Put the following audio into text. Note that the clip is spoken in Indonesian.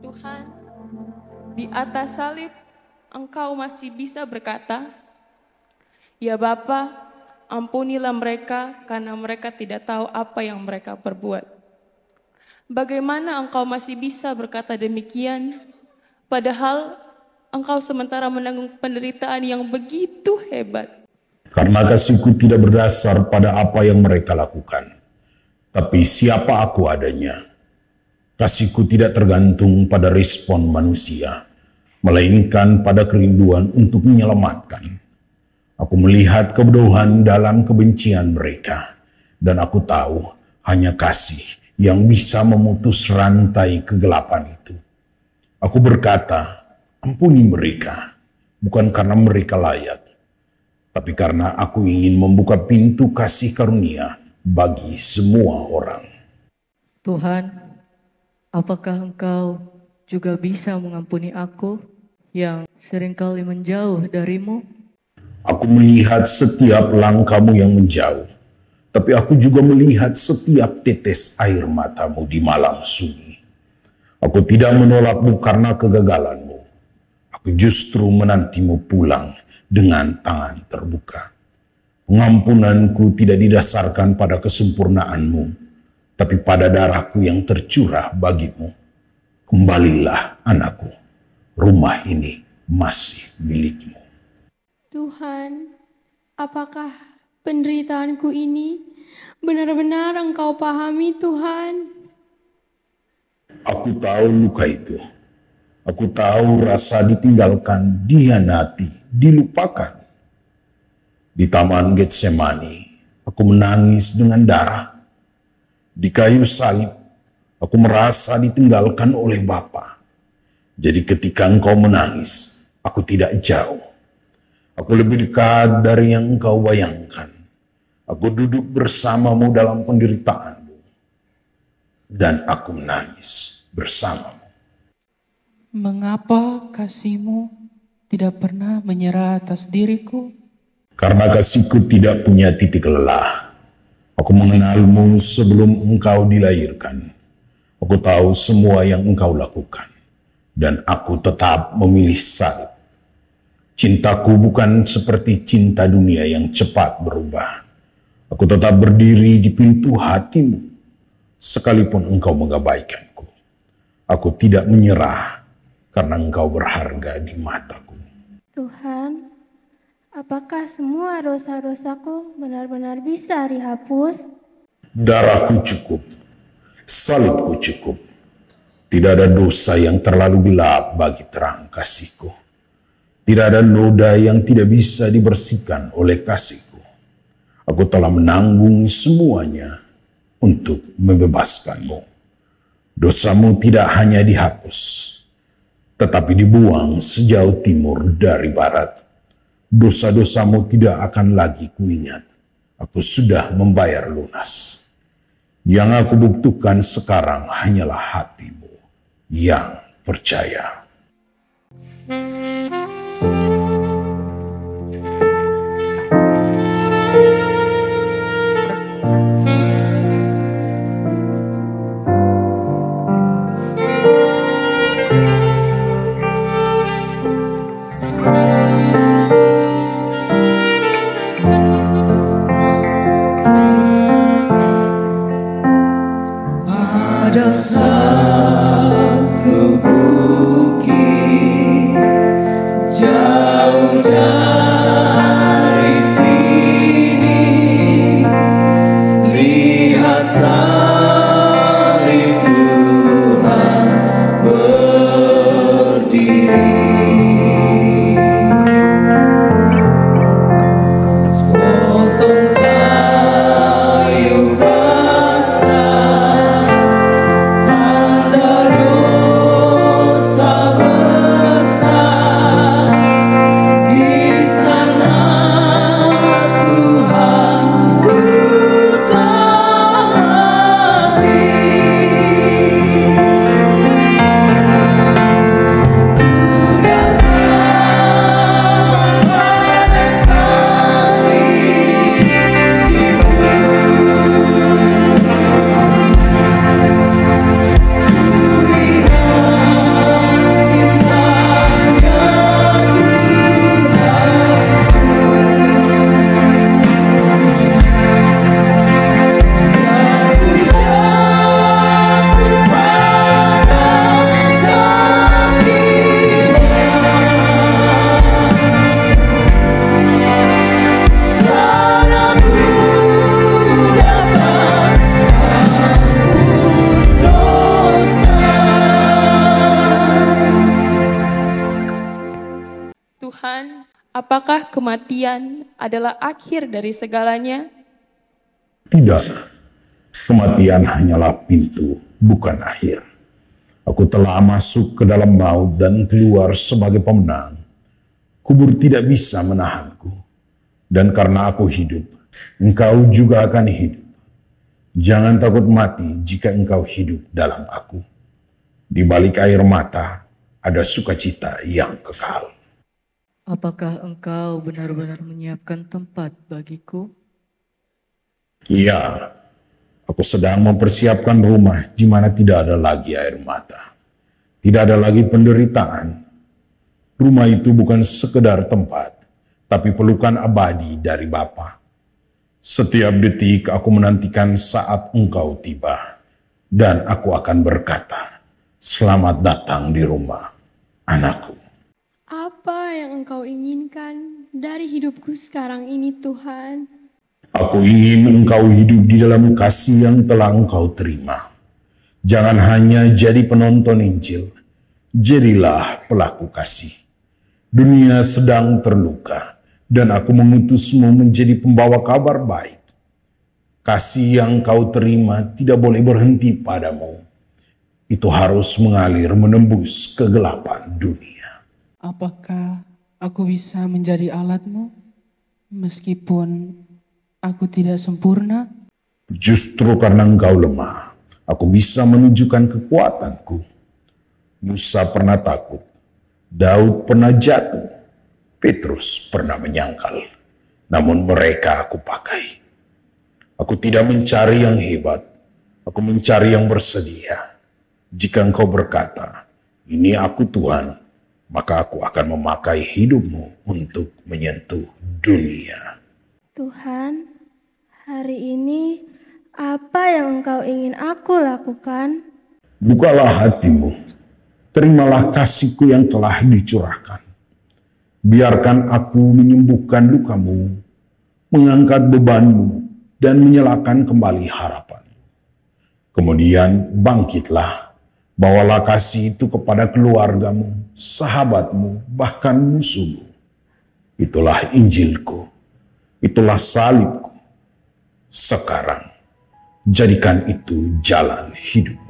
Tuhan, di atas salib Engkau masih bisa berkata, "Ya Bapa, ampunilah mereka karena mereka tidak tahu apa yang mereka perbuat." Bagaimana Engkau masih bisa berkata demikian, padahal Engkau sementara menanggung penderitaan yang begitu hebat? Karena kasih-Ku tidak berdasar pada apa yang mereka lakukan, tapi siapa Aku adanya. Kasih-Ku tidak tergantung pada respon manusia, melainkan pada kerinduan untuk menyelamatkan. Aku melihat kebodohan dalam kebencian mereka, dan Aku tahu hanya kasih yang bisa memutus rantai kegelapan itu. Aku berkata, ampuni mereka, bukan karena mereka layak, tapi karena Aku ingin membuka pintu kasih karunia bagi semua orang. Tuhan, apakah Engkau juga bisa mengampuni aku yang seringkali menjauh darimu? Aku melihat setiap langkahmu yang menjauh, tapi Aku juga melihat setiap tetes air matamu di malam sunyi. Aku tidak menolakmu karena kegagalanmu. Aku justru menantimu pulang dengan tangan terbuka. Pengampunanku tidak didasarkan pada kesempurnaanmu, tapi pada darahku yang tercurah bagimu. Kembalilah anakku, rumah ini masih milikmu. Tuhan, apakah penderitaanku ini benar-benar Engkau pahami, Tuhan? Aku tahu luka itu. Aku tahu rasa ditinggalkan, dihianati, dilupakan. Di Taman Getsemani, aku menangis dengan darah. Di kayu salib, aku merasa ditinggalkan oleh Bapa. Jadi ketika Engkau menangis, aku tidak jauh. Aku lebih dekat dari yang Engkau bayangkan. Aku duduk bersamamu dalam penderitaanmu. Dan aku menangis bersamamu. Mengapa kasih-Mu tidak pernah menyerah atas diriku? Karena kasih-Ku tidak punya titik lelah. Aku mengenalmu sebelum engkau dilahirkan. Aku tahu semua yang engkau lakukan. Dan aku tetap memilih salib. Cintaku bukan seperti cinta dunia yang cepat berubah. Aku tetap berdiri di pintu hatimu, sekalipun engkau mengabaikanku. Aku tidak menyerah, karena engkau berharga di mataku. Tuhan, apakah semua dosa-dosaku benar-benar bisa dihapus? Darahku cukup, salibku cukup. Tidak ada dosa yang terlalu gelap bagi terang kasih-Ku. Tidak ada noda yang tidak bisa dibersihkan oleh kasih-Ku. Aku telah menanggung semuanya untuk membebaskanmu. Dosamu tidak hanya dihapus, tetapi dibuang sejauh timur dari barat. Dosa-dosamu tidak akan lagi kuingat. Aku sudah membayar lunas. Yang aku buktikan sekarang hanyalah hatimu yang percaya. Ada satu bukit Apakah kematian adalah akhir dari segalanya? Tidak, kematian hanyalah pintu, bukan akhir. Aku telah masuk ke dalam maut dan keluar sebagai pemenang. Kubur tidak bisa menahanku. Dan karena aku hidup, engkau juga akan hidup. Jangan takut mati jika engkau hidup dalam aku. Di balik air mata ada sukacita yang kekal. Apakah engkau benar-benar menyiapkan tempat bagiku? Ya, aku sedang mempersiapkan rumah di mana tidak ada lagi air mata. Tidak ada lagi penderitaan. Rumah itu bukan sekedar tempat, tapi pelukan abadi dari Bapa. Setiap detik aku menantikan saat engkau tiba, dan aku akan berkata, selamat datang di rumah, anakku. Apa yang Engkau inginkan dari hidupku sekarang ini, Tuhan? Aku ingin engkau hidup di dalam kasih yang telah engkau terima. Jangan hanya jadi penonton Injil, jadilah pelaku kasih. Dunia sedang terluka, dan aku mengutusmu menjadi pembawa kabar baik. Kasih yang kau terima tidak boleh berhenti padamu. Itu harus mengalir menembus kegelapan dunia. Apakah aku bisa menjadi alatmu meskipun aku tidak sempurna? Justru karena engkau lemah, aku bisa menunjukkan kekuatanku. Musa pernah takut, Daud pernah jatuh, Petrus pernah menyangkal, namun mereka aku pakai. Aku tidak mencari yang hebat, aku mencari yang bersedia. Jika engkau berkata, ini aku Tuhan, maka aku akan memakai hidupmu untuk menyentuh dunia. Tuhan, hari ini apa yang Engkau ingin aku lakukan? Bukalah hatimu, terimalah kasihku yang telah dicurahkan. Biarkan aku menyembuhkan lukamu, mengangkat bebanmu, dan menyalakan kembali harapan. Kemudian bangkitlah, bawalah kasih itu kepada keluargamu, sahabatmu, bahkan musuhmu. Itulah Injilku, itulah salibku. Sekarang, jadikan itu jalan hidup.